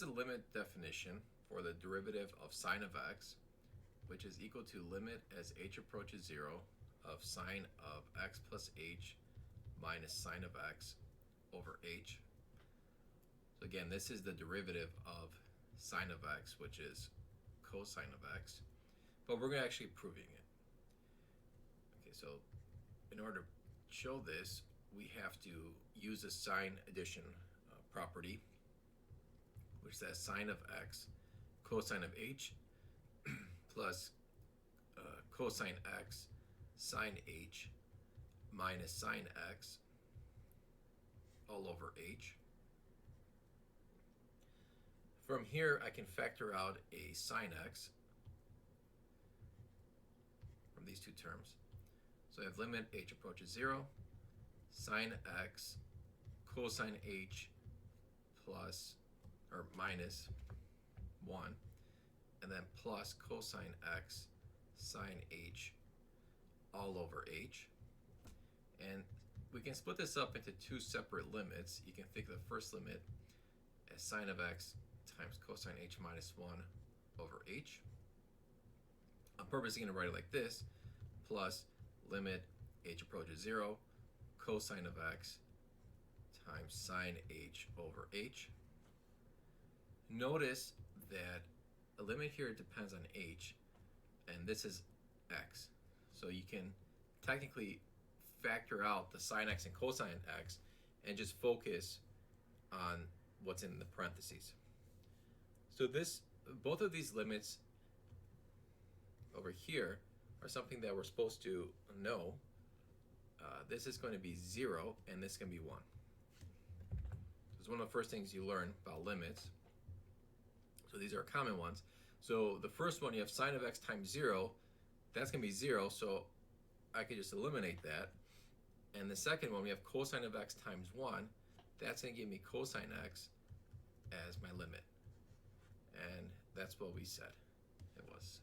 here's the limit definition for the derivative of sine of x, which is equal to limit as h approaches 0 of sine of x plus h minus sine of x over h. So again, this is the derivative of sine of x, which is cosine of x, but we're actually proving it. Okay, so in order to show this, we have to use the sign addition property, which says sine of x cosine of h plus cosine x sine h minus sine x all over h. From here, I can factor out a sine x from these two terms. So I have limit h approaches 0, sine x cosine h plus or minus 1, and then plus cosine x sine h all over h. And we can split this up into two separate limits. You can think of the first limit as sine of x times cosine h minus 1 over h. I'm purposely going to write it like this, plus limit h approaches 0, cosine of x times sine h over h. Notice that a limit here depends on h, and this is x. So you can technically factor out the sine x and cosine x and just focus on what's in the parentheses. So both of these limits over here are something that we're supposed to know. This is going to be 0 and this is going to be 1. It's one of the first things you learn about limits. So these are common ones. So the first one, you have sine of x times 0. That's going to be 0, so I could just eliminate that. And the second one, we have cosine of x times 1. That's going to give me cosine x as my limit. And that's what we said it was.